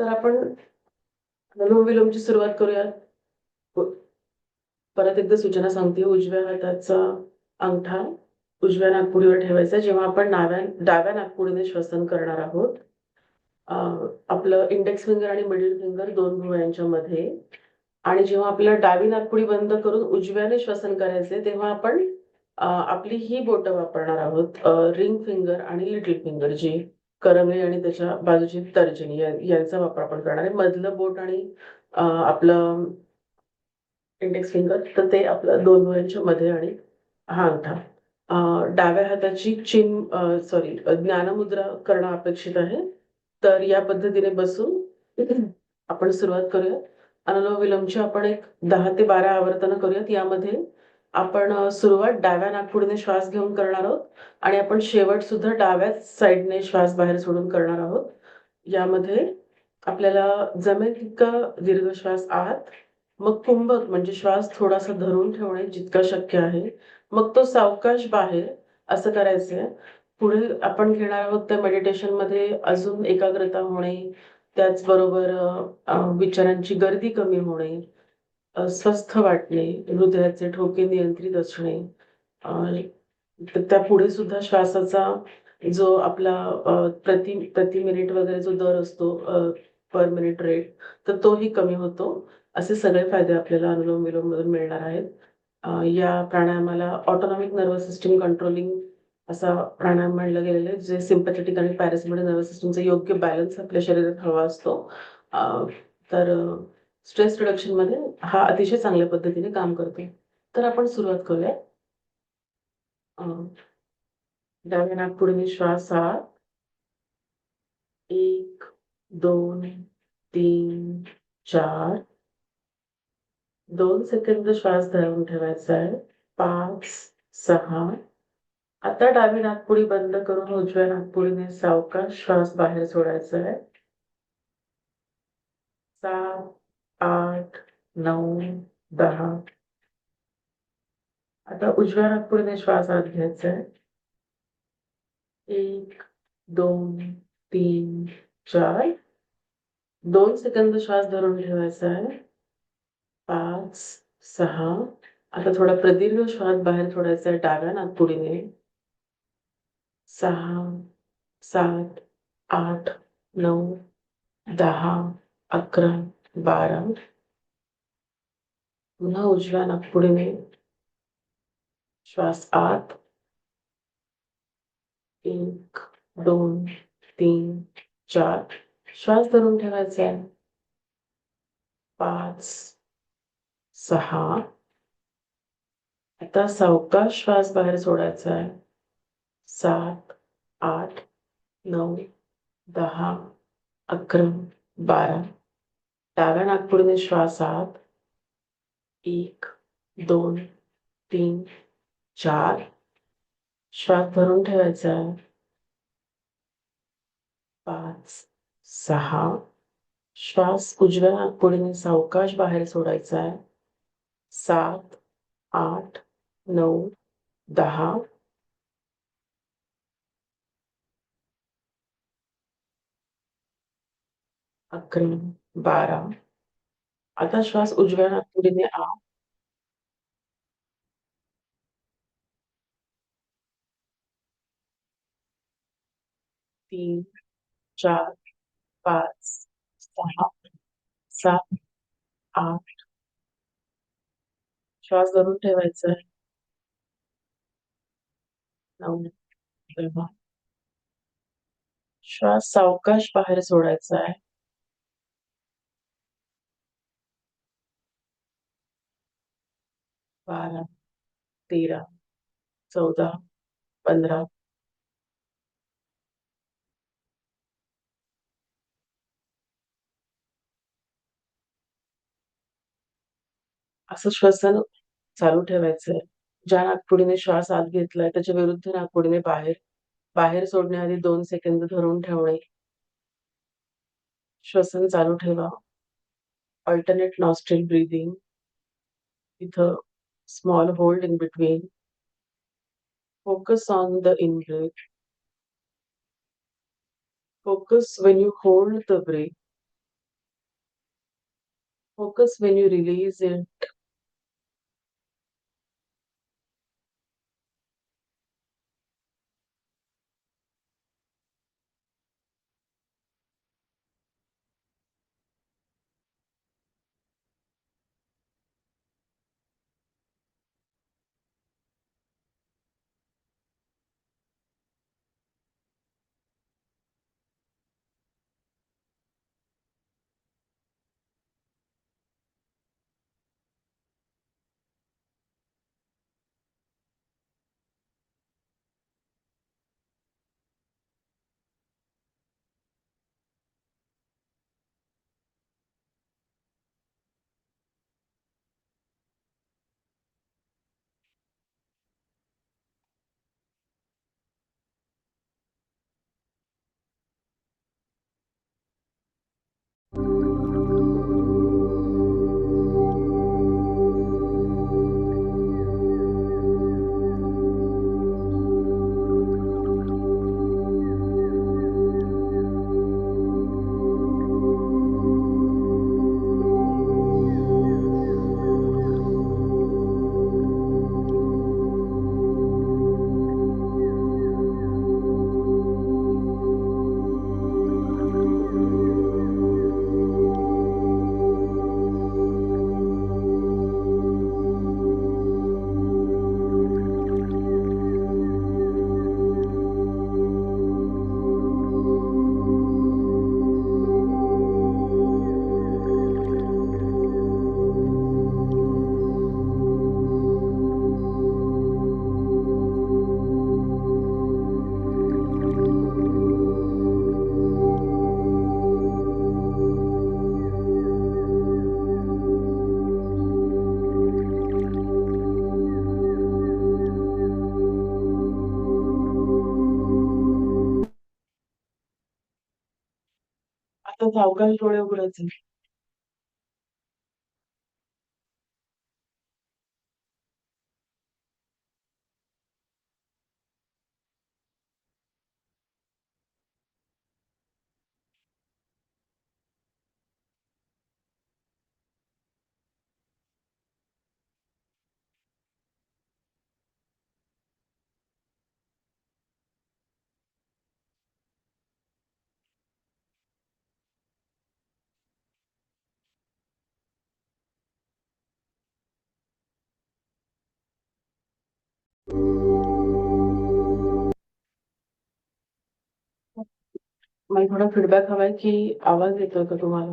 तर आपण अनुलोम विलोमची सुरुवात करूया. परत एकदा सूचना सांगते. उजव्या हाताचा अंगठा उजव्या नाकपुडीवर ठेवायचा जेव्हा आपण डाव्या नाकपुडीने श्वसन करणार आहोत. अ, आपलं इंडेक्स फिंगर आणि मिडल फिंगर दोन भुवयांच्या मध्ये. आणि जेव्हा आपल्याला डावी नाकपुडी बंद करून उजव्याने श्वसन करायचे तेव्हा आपण आपली ही बोटं वापरणार आहोत. रिंग फिंगर आणि लिटिल फिंगर, जी करंगळी आणि त्याच्या बाजूची तर्जनी यांचा वापर आपण करणार आहे. मधलं बोट आणि आपलं इंडेक्स फिंगर तर ते आपलं दोन भुवयांच्या मध्ये आणि हा अंगठा. डाव्या हाताची सॉरी ज्ञानमुद्रा करणं अपेक्षित आहे. तर या पद्धतीने बसून आपण सुरुवात करूया. अनुलोम विलोमची आपण एक 10 ते 12 आवर्तनं करूयात. यामध्ये आपण सुरुवात डाव्या नाकपुडीने श्वास घेऊन करणार आहोत आणि आपण शेवट सुद्धा डाव्याच साईडने श्वास बाहेर सोडून करणार आहोत. यामध्ये आपल्याला जमेल तितका दीर्घ श्वास आत, मग कुंभक म्हणजे श्वास थोडासा धरून ठेवणे जितकं शक्य आहे. मग तो सावकाश बाहेर असं करायचंय. पुढे आपण घेणार आहोत त्या मेडिटेशनमध्ये अजून एकाग्रता होणे, त्याचबरोबर विचारांची गर्दी कमी होणे, स्वस्थ वाटणे, हृदयाचे ठोके नियंत्रित असणे. अ, तर त्यापुढे सुद्धा श्वासाचा जो आपला प्रति प्रति मिनिट वगैरे जो दर असतो, पर मिनिट रेट, तर तोही कमी होतो. असे सगळे फायदे आपल्याला अनुलोम विलोममधून मिळणार आहेत. या प्राणायामाला ऑटोनॉमिक नर्व्हस सिस्टम कंट्रोलिंग असा प्राणायाम म्हणलं गेलेलं आहे, जे सिम्पॅथेटिक आणि पॅरासिम्पॅथेटिक नर्व्हस सिस्टमचा योग्य बॅलन्स आपल्या शरीरात हवा असतो. अ, तर स्ट्रेस रिडक्शनमध्ये हा अतिशय चांगल्या पद्धतीने काम करतो. तर आपण सुरुवात करूया. अ, डाव्या नाकपुडीने श्वास आत. 1, 2, 3, 4. 2 सेकंद श्वास धरून ठेवायचा आहे. 5, 6. आता डावी नाकपुडी बंद करून उजव्या नाकपुडीने सावकाश श्वास बाहेर सोडायचा आहे. 7, 8, 9, 10. आता उजव्या नाकपुडीने श्वास आत घ्यायचा आहे. 1, 2, 3, 4. 2 सेकंद श्वास धरून ठेवायचा आहे. 5, 6. आता थोडा प्रदीर्घ श्वास बाहेर सोडायचा आहे डाव्या नाकपुडीने. 6, 7, 8, 9, 10, 11, 12. पुन्हा उजव्या नाकपुडीने श्वास आत. 1, 2, 3, 4. श्वास धरून ठेवायचा आहे. 5, 6. आता सावकाश श्वास बाहेर सोडायचा आहे. 7, 8, 9, 10, 11, 12. डाव्या नाकपुडीने श्वास आत. 1, 2, 3, 4. श्वास धरून ठेवायचा आहे. 5, 6. श्वास उजव्या नाकपुडीने सावकाश बाहेर सोडायचा आहे. 7, 8, 9, 10. 11, 12. आता श्वास उजव्या नाकपुडीने आत. 3, 4, 5, 6, 7, 8. श्वास धरून ठेवायचा आहे. 9, 10. श्वास सावकाश बाहेर सोडायचा आहे. 12, 13, 14, 15. असं श्वसन चालू ठेवायचंय. ज्या नाकपुडीने श्वास आत घेतलाय त्याच्या विरुद्ध नाकपुडीने बाहेर बाहेर सोडण्याआधी 2 सेकंद धरून ठेवणे. श्वसन चालू ठेवा. Alternate nostril breathing. इथं small hold in between. Focus on the in-breath. Focus when you hold the breath. focus when you release it. आता सावकाश डोळे उघडायचे. मला थोडा फीडबॅक हवाय की आवाज येतोय का तुम्हाला?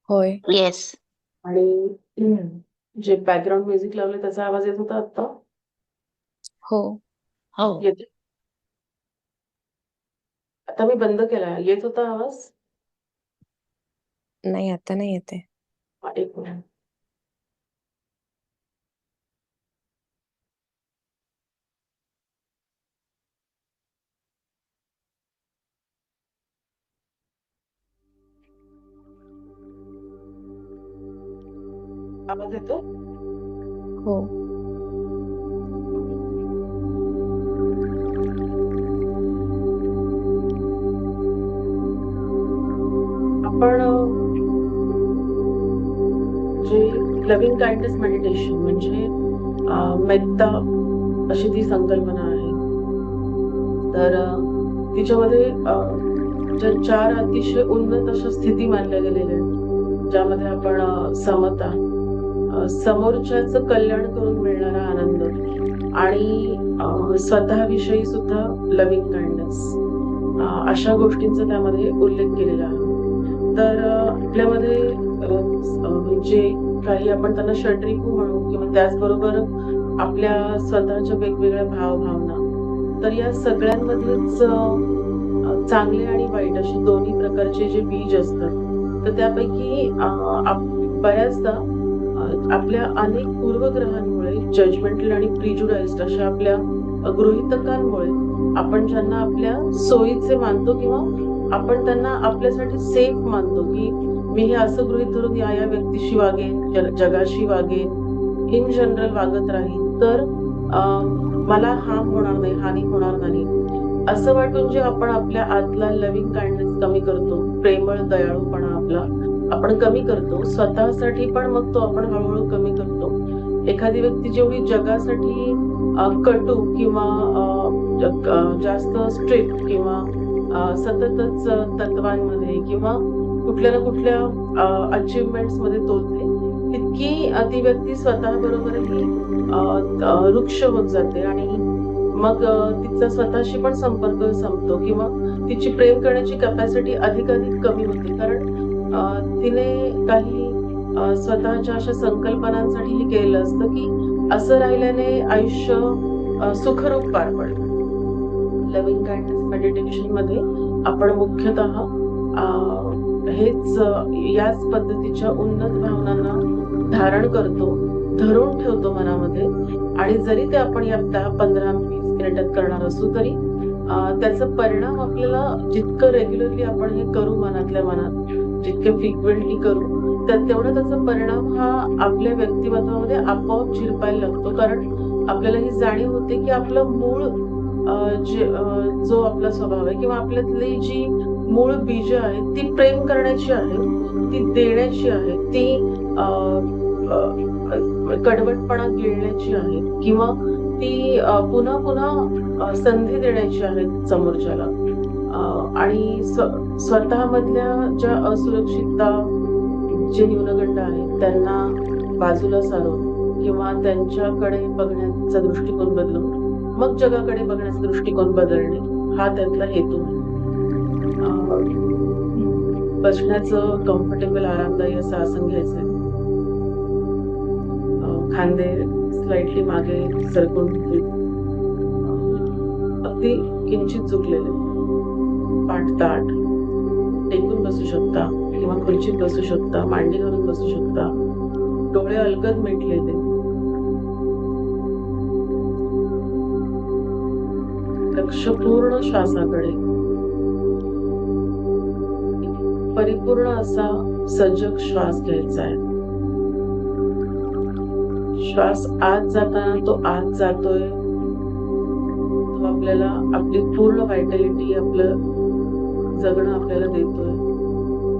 होय. येस. आणि जे बॅकग्राऊंड म्युझिक लावले त्याचा आवाज येत होता आता? हो. हो. येते? आता मी बंद केलाय. येत होता आवाज? नाही, आता नाही येते. एक मिनिट. आवाज येतो? हो. आपण जे लव्हिंग काइंडनेस मेडिटेशन म्हणजे मेत्ता अशी ती संकल्पना आहे. तर तिच्यामध्ये ज्या 4 अतिशय उन्नत अशा स्थिती मानल्या गेलेल्या आहेत, ज्यामध्ये आपण समता, समोरच्याचं कल्याण करून मिळणारा आनंद आणि स्वतःविषयी सुद्धा लव्हिंग काइंडनेस अशा गोष्टींचा त्यामध्ये उल्लेख केलेला आहे. तर आपल्यामध्ये म्हणजे काही आपण त्यांना षड्रिपू म्हणू किंवा त्याचबरोबर आपल्या स्वतःच्या वेगवेगळ्या भावभावना, तर या सगळ्यांमध्येच चांगले आणि वाईट असे दोन्ही प्रकारचे जे बीज असतात, तर त्यापैकी बऱ्याचदा आपल्या अनेक पूर्वग्रहांमुळे जजमेंटल आणि प्रिज्युडाइज्ड अशा आपल्या गृहीतकांमुळे आपण ज्यांना आपल्या सोयीचे मानतो किंवा आपण त्यांना आपल्यासाठी सेफ मानतो, की मी हे असं गृहीत धरून या व्यक्तीशी वागेन, जगाशी वागेन, इन जनरल वागत राहीन, तर मला हार्म होणार नाही, हानी होणार नाही, असं वाटून जे आपण आपल्या आतला लव्हिंग काइंडनेस कमी करतो, प्रेमळ दयाळूपणा आपला, आपण कमी करतो स्वतःसाठी, पण मग तो आपण हळूहळू कमी करतो. एखादी व्यक्ती जेवढी जगासाठी कटू किंवा जास्त स्ट्रिक्ट किंवा सततच तत्वांमध्ये किंवा कुठल्या ना कुठल्या अचीव्हमेंट्स मध्ये तोलते, तितकी ती व्यक्ती स्वतःबरोबरही रुक्ष होत जाते आणि मग तिचा स्वतःशी पण संपर्क संपतो किंवा तिची प्रेम करण्याची कॅपॅसिटी अधिकाधिक कमी होते. कारण तिने काही स्वतःच्या अशा संकल्पनांसाठीही केलेलं असतं, की असं राहिल्याने आयुष्य सुखरूप पार पडेल. लव्हिंग काइंडनेस मेडिटेशनमध्ये आपण मुख्यतः याच पद्धतीच्या उन्नत भावनांना धारण करतो, धरून ठेवतो मनामध्ये आणि जरी ते आपण या 10, 15, 20 मिनिटात करणार असू तरी त्याचा परिणाम आपल्याला जितकं रेग्युलरली आपण हे करू मनातल्या मनात, जितके फ्रिक्वेंटली करू, तेवढा त्याचा परिणाम हा आपल्या व्यक्तिमत्वामध्ये आपोआप झिरपायला लागतो. कारण आपल्याला ही जाणीव होते, की आपलं मूळ जो आपला स्वभाव आहे किंवा आपल्यातली जी मूळ बीज आहेत ती प्रेम करण्याची आहे, ती देण्याची आहे, ती कडवटपणा गिळण्याची आहे किंवा ती पुन्हा पुन्हा संधी देण्याची आहे समोरच्याला. आणि स्वतःमधल्या ज्या असुरक्षितता, जे न्यूनगंड आहेत त्यांना बाजूला सारून किंवा त्यांच्याकडे बघण्याचा दृष्टिकोन बदलून मग जगाकडे बघण्याचा दृष्टिकोन बदलणे हा त्यातला हेतू आहे. बसण्याचं कम्फर्टेबल आरामदायी असं आसन घ्यायचंय. खांदे स्लाइटली मागे सरकून अगदी किंचित झुकलेले, पाठ ताठ टेकून बसू शकता किंवा खुर्चीत बसू शकता, मांडी घालून बसू शकता, डोळे अलगद मिटलेले. लक्ष पूर्ण श्वासाकडे, परिपूर्ण असा सजग श्वास घ्यायचा आहे. श्वास आत जाताना तो आत जातोय, तो आपल्याला आपली पूर्ण व्हायटॅलिटी, आपलं जगणं आपल्याला देतोय,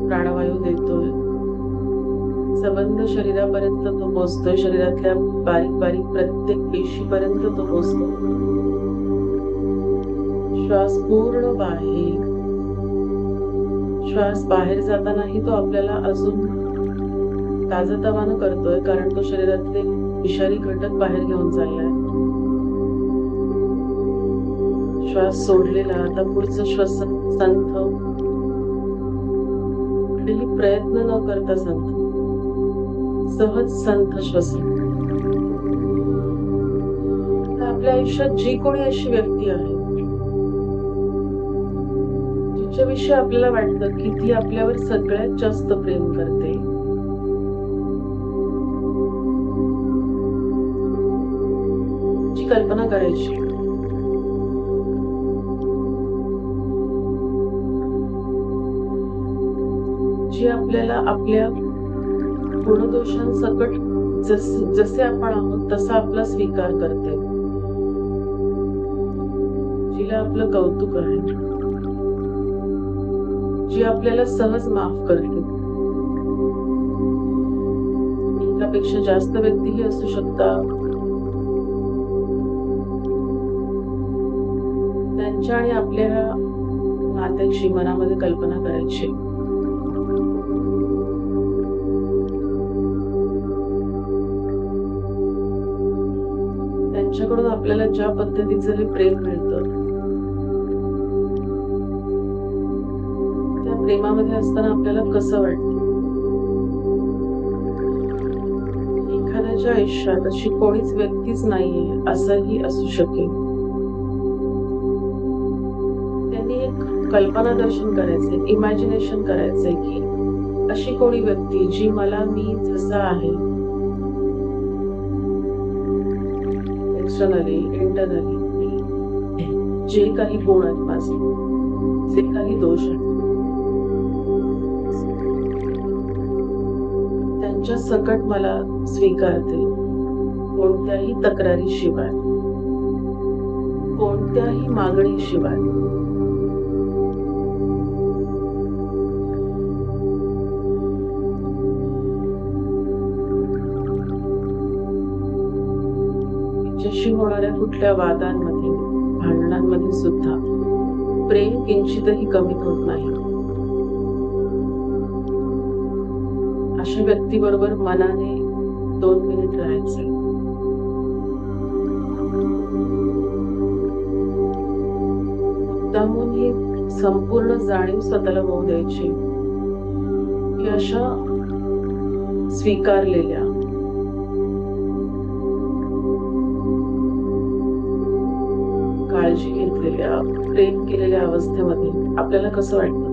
प्राणवायू देतोय, सबंध शरीरापर्यंत तो पोचतोय, शरीरातल्या बारीक बारीक प्रत्येक पेशीपर्यंत तो पोचतो. श्वास पूर्ण बाहेर, श्वास बाहेर जातानाही तो आपल्याला अजून ताजतवानं करतोय, कारण तो शरीरातले विषारी घटक बाहेर घेऊन चाललाय. श्वास सोडलेला, आता पुढचं श्वसन संथ, कुठलेही प्रयत्न न करता संथ, सहज संथ श्वसन. आपल्या आयुष्यात जी कोणी अशी व्यक्ती आहे जिच्याविषयी आपल्याला वाटतं की ती आपल्यावर सगळ्यात जास्त प्रेम करते, ची कल्पना करायची. जी आपल्याला आपल्या गुणदोषांसकट जसे आपण आहोत तसा आपला स्वीकार करते, जिला आपलं कौतुक आहे, जी आपल्याला सहज माफ करते. एकापेक्षा जास्त व्यक्तीही असू शकतात. त्यांच्या आणि आपल्या नात्याची मनामध्ये कल्पना करायची. त्यांच्याकडून आपल्याला ज्या पद्धतीचं हे प्रेम मिळतं, त्या प्रेमामध्ये असताना आपल्याला कसं वाटतं. एखाद्याच्या आयुष्यात अशी कोणीच व्यक्तीच नाहीये असंही असू शकेल. त्यांनी एक कल्पना दर्शन करायचंय, इमॅजिनेशन करायचंय की अशी कोणी व्यक्ती जी मला मी जसा आहे, एक्सटर्नली इंटरनली, जे काही गुण आहेत माझे, जे काही दोष आहेत, त्यांच्या सकट मला स्वीकारते, कोणत्याही तक्रारीशिवाय, कोणत्याही मागणीशिवाय. होणाऱ्या कुठल्या वादांमध्ये, भांडणांमध्ये सुद्धा प्रेम किंचितही कमी होत नाही. अशा व्यक्तीबरोबर मनाने 2 मिनिट राहायचे. मुद्दामून ही संपूर्ण जाणीव स्वतःला होऊ द्यायची की अशा स्वीकारलेल्या, काळजी घेतलेल्या, प्रेम केलेल्या अवस्थेमध्ये आपल्याला कसं वाटतं.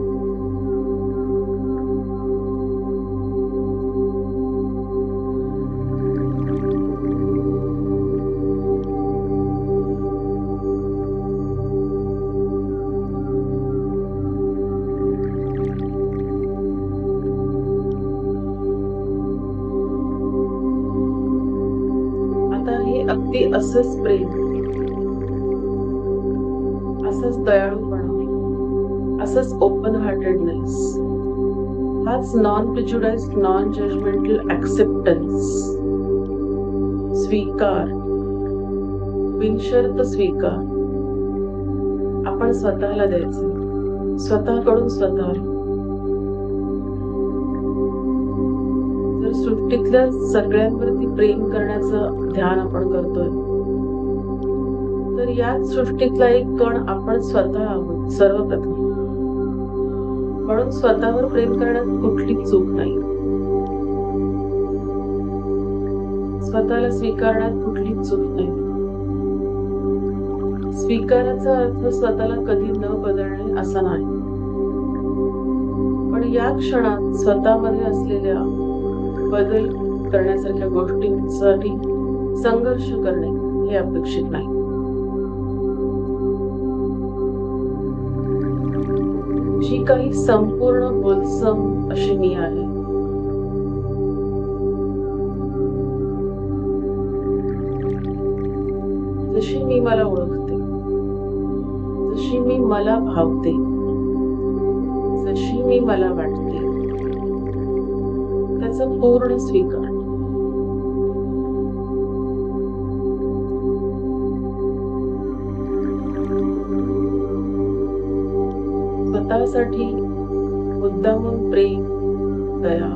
आता हे अगदी असंच प्रेम, असंच दयाळूपणा, असंच ओपन हार्टेडनेस, हाच नॉन प्रिज्युडाइज्ड, नॉन जजमेंटल ऍक्सेप्टन्स, स्वीकार, बिनशर्त स्वीकार आपण स्वतःला द्यायचं, स्वतःकडून स्वतःला. जर सृष्टीतल्या सगळ्यांवरती प्रेम करण्याचं ध्यान आपण करतोय, तर याच सृष्टीतला एक कण आपण स्वतः आहोत सर्वप्रथम. म्हणून स्वतःवर प्रेम करण्यात कुठलीच चूक नाही. स्वतःला स्वीकारण्यात कुठलीच चूक नाही. स्वीकाराचा अर्थ स्वतःला कधी न बदलणे असा नाही, पण या क्षणात स्वतःमध्ये असलेल्या बदल करण्यासारख्या गोष्टींसाठी संघर्ष करणे हे अपेक्षित नाही. जी काही संपूर्ण होलसम अशी मी आहे, जशी मी मला ओळखते, जशी मी मला भावते, जशी मी मला वाटते, त्याचा पूर्ण स्वीकार. स्वतःसाठी मुद्दामून प्रेम, दया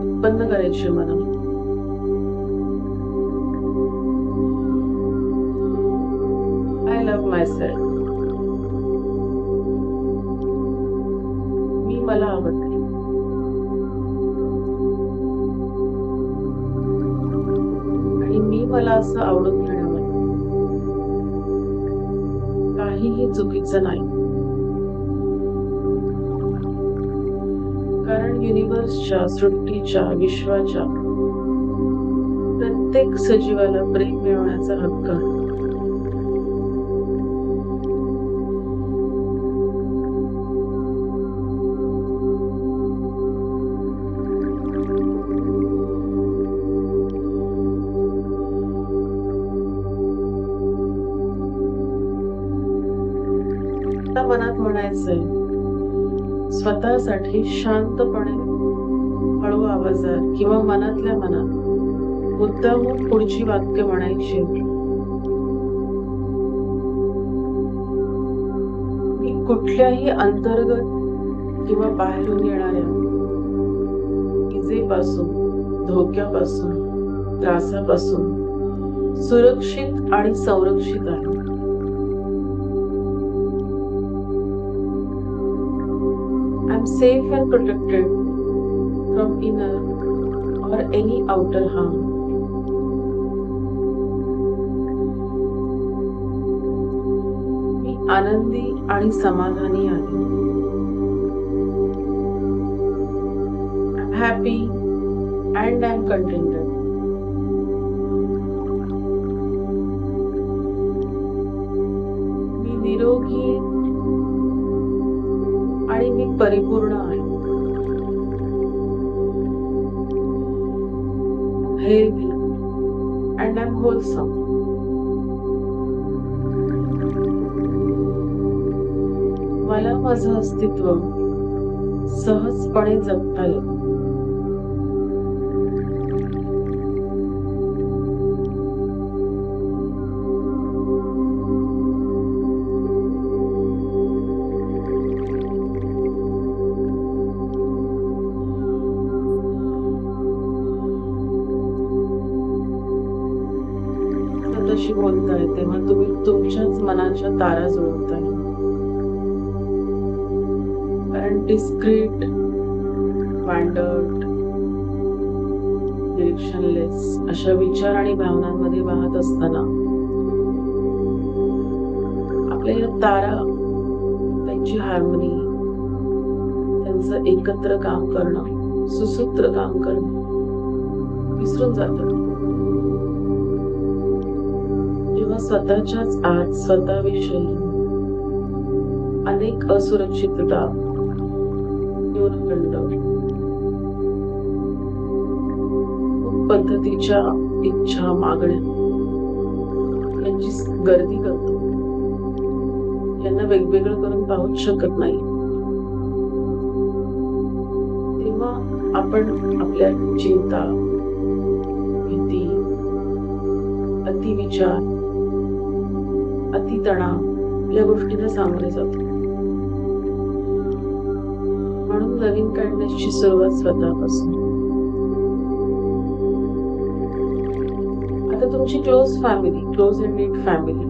उत्पन्न करायची मला. I love myself. मी मला आवडते. आणि मी मला असं आवडून घेण्यामध्ये काहीही चुकीचं नाही. कारण युनिव्हर्सच्या, सृष्टीच्या, विश्वाच्या प्रत्येक सजीवाला प्रेम मिळवण्याचा हक्क आहे. आता मनात म्हणायचंय, स्वतःसाठी शांतपणे, हळू आवाजात किंवा मनातल्या मनात मुद्दामून पुढची वाक्य म्हणायची. मी कुठल्याही अंतर्गत किंवा बाहेरून येणाऱ्या इजेपासून, धोक्यापासून, त्रासापासून सुरक्षित आणि संरक्षित आहे. I'm safe and protected from inner or any outer harm. मी आनंदी आणि समाधानी आहे. I'm happy and I'm contented. मी निरोगी आणि मी परिपूर्ण आहे. Healthy and I'm wholesome. मला माझं अस्तित्व सहजपणे जगता येतं. बोलताय तेव्हा तुम्ही तुमच्याच मनाच्या तारा जुळवताय. कारण डिस्क्रीट, वांडट, डिरेक्शनलेस अशा विचार आणि भावनांमध्ये वाहत असताना आपल्या या तारा, त्यांची हार्मनी, त्यांचं एकत्र काम करणं, सुसूत्र काम करणं विसरून जातात. जेव्हा स्वतःच्याच आत स्वतःविषयी अनेक असुरक्षितता, न्यूनगंड, पद्धतीच्या इच्छा, मागण्या यांची गर्दी करतो, यांना वेगवेगळं करून पाहूच शकत नाही, तेव्हा आपण आपल्या चिंता, भीती, अतिविचार, अतितणाव या गोष्टींना सामोरे जातो. म्हणून नवीन काढण्याची सुरुवात स्वतःपासून. आता तुमची close family, close and neat family,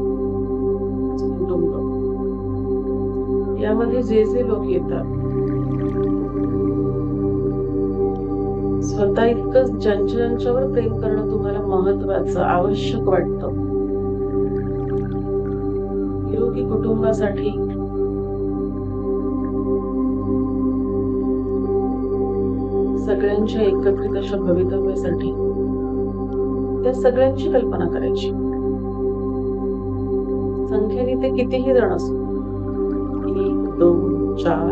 कुटुंब, यामध्ये जे जे लोक येतात, स्वतः इतकंच ज्यांच्यावर प्रेम करणं तुम्हाला महत्वाचं, आवश्यक वाटतं. निरोगी कुटुंबासाठी सगळ्यांच्या एकत्रित अशा भवितव्यासाठी त्या सगळ्यांची कल्पना करायची. संख्येने ते कितीही जण असो, 1, 2, 4,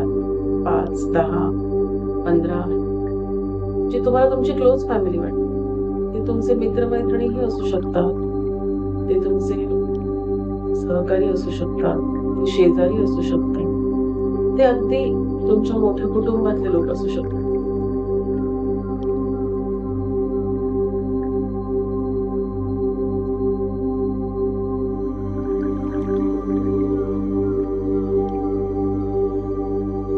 5, 10, 15, जे तुम्हाला तुमची क्लोज फॅमिली वाटते. ते तुमचे मित्रमैत्रिणीही असू शकतात, ते तुमचे सहकारी असू शकतात, ते शेजारी असू शकतात, ते अगदी तुमच्या मोठ्या कुटुंबातले लोक असू शकतात.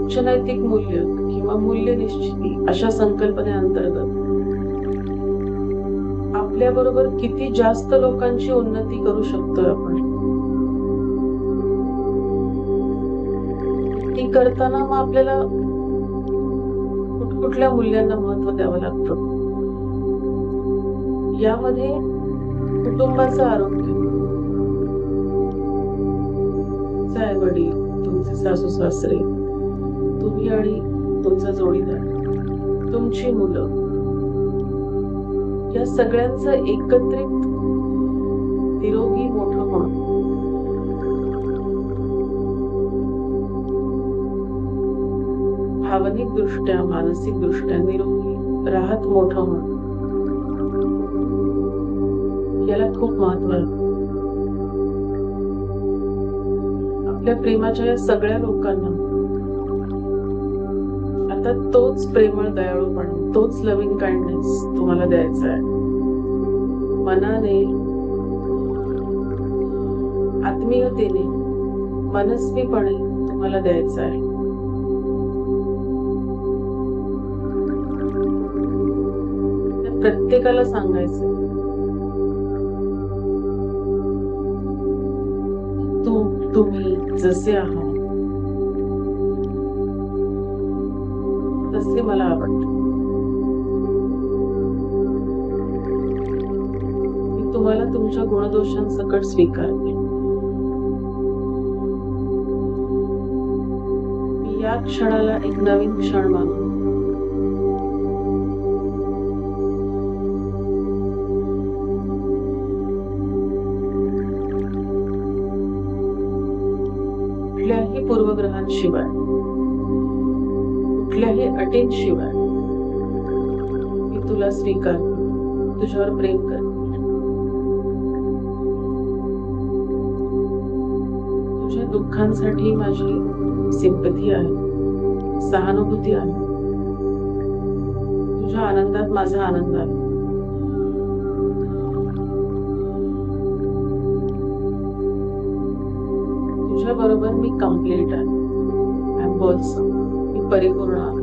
उच्च नैतिक मूल्य किंवा मूल्य निश्चिती अशा संकल्पनेअंतर्गत आपल्या बरोबर किती जास्त लोकांची उन्नती करू शकतोय आपण. ती करताना मग आपल्याला कुठकुठल्या मूल्यांना महत्व द्यावं लागतं. यामध्ये कुटुंबाचं आरोग्य, तुमचे आई वडील, तुमचे सासू सासरे, तुम्ही आणि तुमचा जोडीदार, तुमची मुलं, या सगळ्यांचं एकत्रित निरोगी मोठं होणं, भावनिक दृष्ट्या, मानसिक दृष्ट्या निरोगी राहत मोठं होणं, याला खूप महत्व आहे. आपल्या प्रेमाच्या या सगळ्या लोकांना आता तोच प्रेमळ दयाळूपणा, तोच लव्हिंग काइंडनेस तुम्हाला द्यायचा आहे. मनाने, आत्मीयतेने, मनस्वीपणे तुम्हाला द्यायचा आहे. प्रत्येकाला सांगायचं, तुम्ही जसे आहात तसे मला आवडते. मी तुम्हाला तुमच्या गुणदोषांसकट स्वीकारते. मी या क्षणाला एक नवीन क्षण मानतो. कुठल्याही पूर्वग्रहांशिवाय, कुठल्याही अटींशिवाय मी तुला स्वीकारते, तुझ्यावर प्रेम करते. तुझ्या दुःखांसाठी माझी सिंपथी आहे, सहानुभूती आहे. तुझ्या आनंदात माझा आनंद आहे. तुझ्या बरोबर मी कम्प्लीट आहे. I am wholesome. मी परिपूर्ण आहे.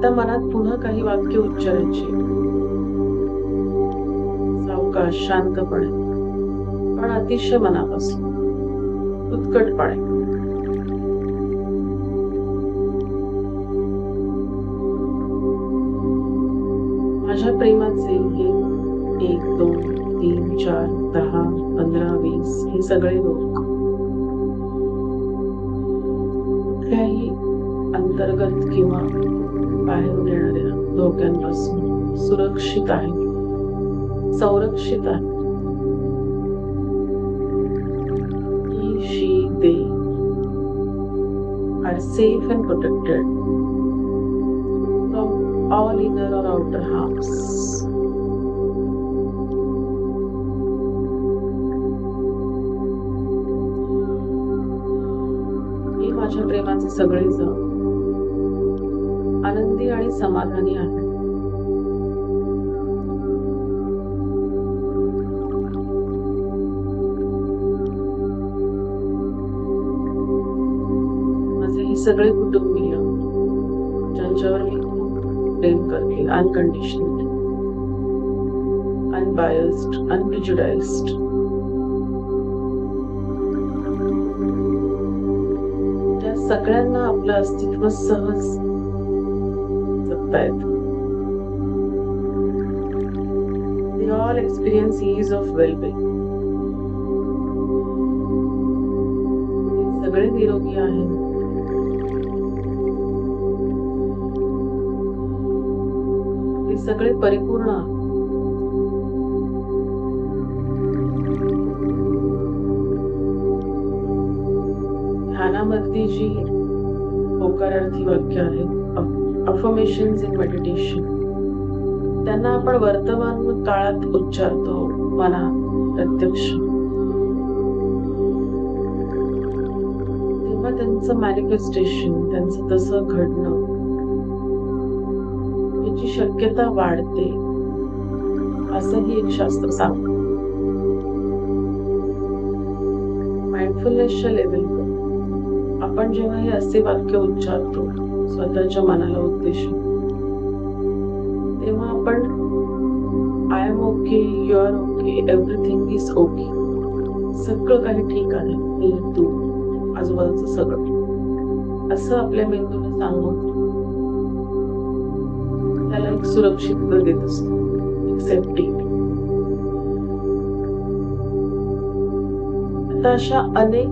आता मनात पुन्हा काही वाक्य उच्चारायची, सावकाश, शांतपणे, पण अतिशय मनापासून, उत्कटपणे. माझ्या प्रेमाचे हे 1, 2, 3, 4, 10, 15, 20 हे सगळे लोक कुठल्याही अंतर्गत किंवा बाहेरून येणाऱ्या धोक्यांपासून सुरक्षित आहे, संरक्षित आहे. He, she, they are safe and protected from all inner or outer harms. हे माझ्या प्रेमाचे सगळेजण आनंदी आणि समाधानी आहे. माझे हे सगळे कुटुंबीय ज्यांच्यावर मी प्रेम करते, अनकंडिशनली, अनबायस्ड, अनप्रिज्युडाइज्ड, त्या सगळ्यांना आपलं अस्तित्व सहज जगता येतं. They all experience ease of well-being. ते सगळे निरोगी आहेत. ते सगळे परिपूर्ण आहेत. ध्यानामधली जी होकारार्थी वाक्य आहेत, अफर्मेशन्स इन मेडिटेशन, त्यांना आपण वर्तमान काळात उच्चारतो, मनात, प्रत्यक्ष. तेव्हा त्यांचं मॅनिफेस्टेशन, त्यांचं तसं घडणं याची शक्यता वाढते, असंही एक शास्त्र सांगतं. माइंडफुलनेसच्या लेवलवर आपण जेव्हा हे असे वाक्य उच्चारतो स्वतःच्या मनाला उद्देशून, तेव्हा आपण I am okay, you are okay, everything is okay, सगळं काही ठीक आहे, मी, तू, आजूबाजूचं सगळं, असं आपल्या मेंदूला सांगून त्याला एक सुरक्षितता देत असतो, एक सेफ्टी. आता अशा अनेक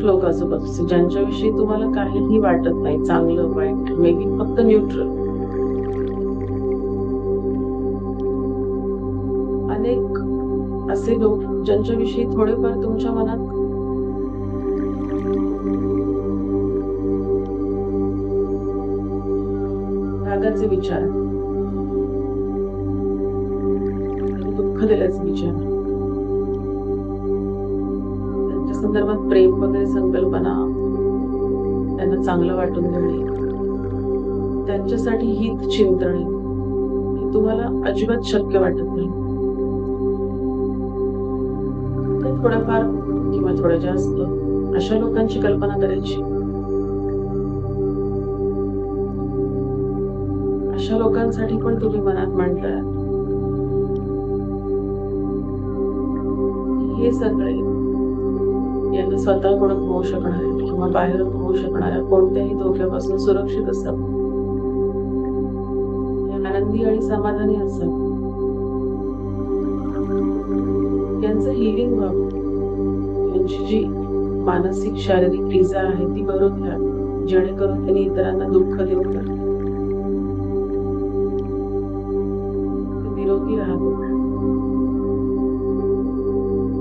लोक आजूबाजूचे ज्यांच्याविषयी तुम्हाला काहीही वाटत नाही, चांगलं वाईट, मे बी फक्त न्यूट्रल. अनेक असे लोक ज्यांच्याविषयी थोडेफार तुमच्या मनात रागाचे विचार, दुःख दिल्याचे विचार, त्यांच्या संदर्भात प्रेम वगैरे संकल्पना, त्यांना चांगलं वाटून देणे, त्यांच्यासाठी हित चिंतणे, हे तुम्हाला अजिबात शक्य वाटत नाही. ते थोडंफार किंवा थोडं जास्त अशा लोकांची कल्पना करायची. अशा लोकांसाठी पण तुम्ही मनात मांडताय हे सगळे यांना स्वतःकडून होऊ शकणारे किंवा बाहेरून होऊ शकणाऱ्या कोणत्याही धोक्यापासून सुरक्षित असतात, आनंदी आणि समाधानी असतात. यांचं हिलिंग व्हावं, यांची जी मानसिक शारीरिक इजा आहे ती भरून घ्या, जेणेकरून त्यांनी इतरांना दुःख देऊ नये, निरोगी राहावं,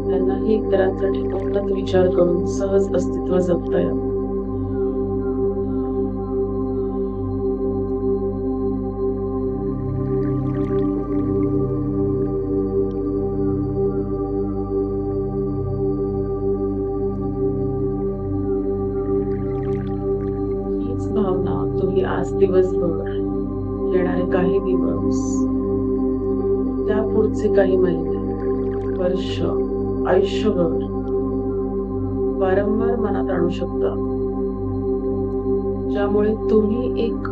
त्यांनाही इतरांसाठी उन्नत विचार करून सहज अस्तित्व जगता यावं. हीच भावना तुम्ही आज दिवसभर, येणारे काही दिवस, त्या पुढचे काही महिने, वर्ष, आयुष्यभर वारंवार मनात आणू शकता. ज्यामुळे तुम्ही एक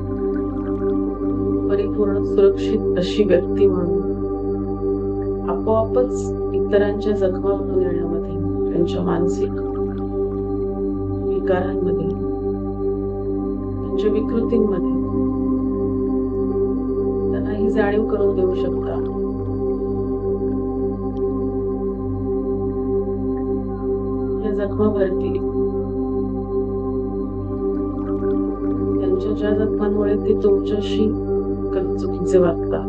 परिपूर्ण सुरक्षित अशी व्यक्ती म्हणून आपोआपच इतरांच्या जखमा भरून येण्यामध्ये, त्यांच्या मानसिक विकारांमध्ये, त्यांच्या विकृतींमध्ये त्यांना ही जाणीव करून देऊ शकता या जखमा भरतील. त्यांच्या ज्या जखमांमुळे ते तुमच्याशी कधी चुकीचे वागतात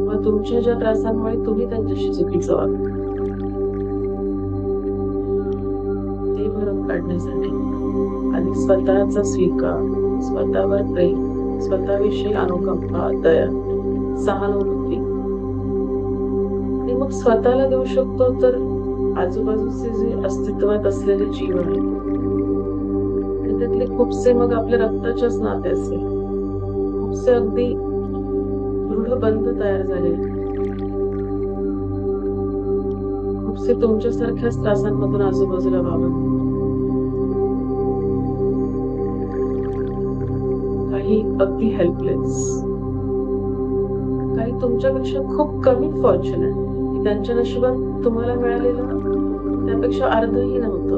व तुमच्या ज्या त्रासांमुळे तुम्ही त्यांच्याशी चुकीचं वागता, ते भरून काढण्यासाठी आधी स्वतःचा स्वीकार, स्वतःवर प्रेम, स्वतःविषयी अनुकंपा, दया, सहानुभूती आणि मग स्वतःला देऊ शकतो तर आजूबाजूचे जे अस्तित्वात असलेले जीव आहे आणि त्यातले खूपसे मग आपल्या रक्ताच्याच नाते असेल, खूपसे अगदी दृढ बंध तयार झाले, खूपसे तुमच्यासारख्याच त्रासांमधून आजूबाजूला वावरत, काही अगदी हेल्पलेस, काही तुमच्यापेक्षा खूप कमी फॉर्च्युनेट की त्यांच्या नशिबात तुम्हाला मिळालेलं त्यापेक्षा अर्धही नव्हतं,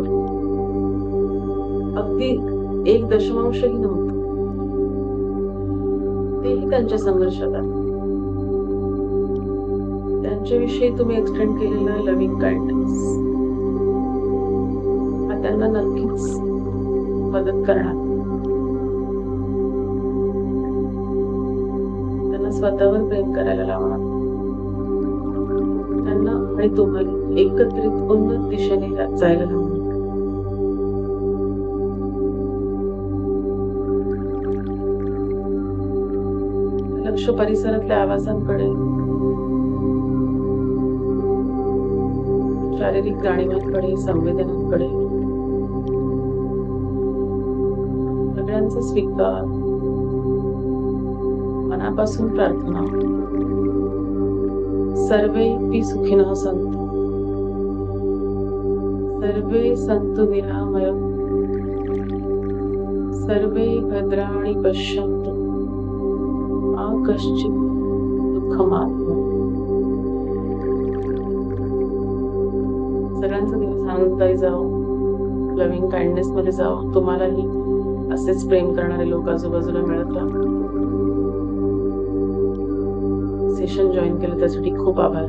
अगदी 1.0 नव्हतं, तेही त्यांच्या संघर्षात आहे. त्यांच्याविषयी तुम्ही एक्सटेंड केलेला लव्हिंग काइंडनेस हा त्यांना नक्कीच मदत करणार. त्यांना स्वतःवर प्रेम करायला लावणार, त्यांना आणि तुम्हाला एकत्रित उन्नत दिशेने जायला लावणार. लक्ष परिसरातल्या आवाजांकडे, शारीरिक जाणीवांकडे, संवेदनांकडे, सगळ्यांचा स्वीकार, मनापासून प्रार्थना. सर्वेपि सुखिनः सन्तु, सर्वे सन्तु निरामयम्, सर्वे भद्राणि पश्यन्तु मा कश्चित् दुःखमाप्नुयात्. सगळ्यांचा दिवस आनंददायी जाओ, लव्हिंग काइंडनेस मध्ये जाओ. तुम्हालाही असेच प्रेम करणारे लोक आजूबाजूला मिळत राहा. सेशन जॉईन केलं त्यासाठी खूप आभार.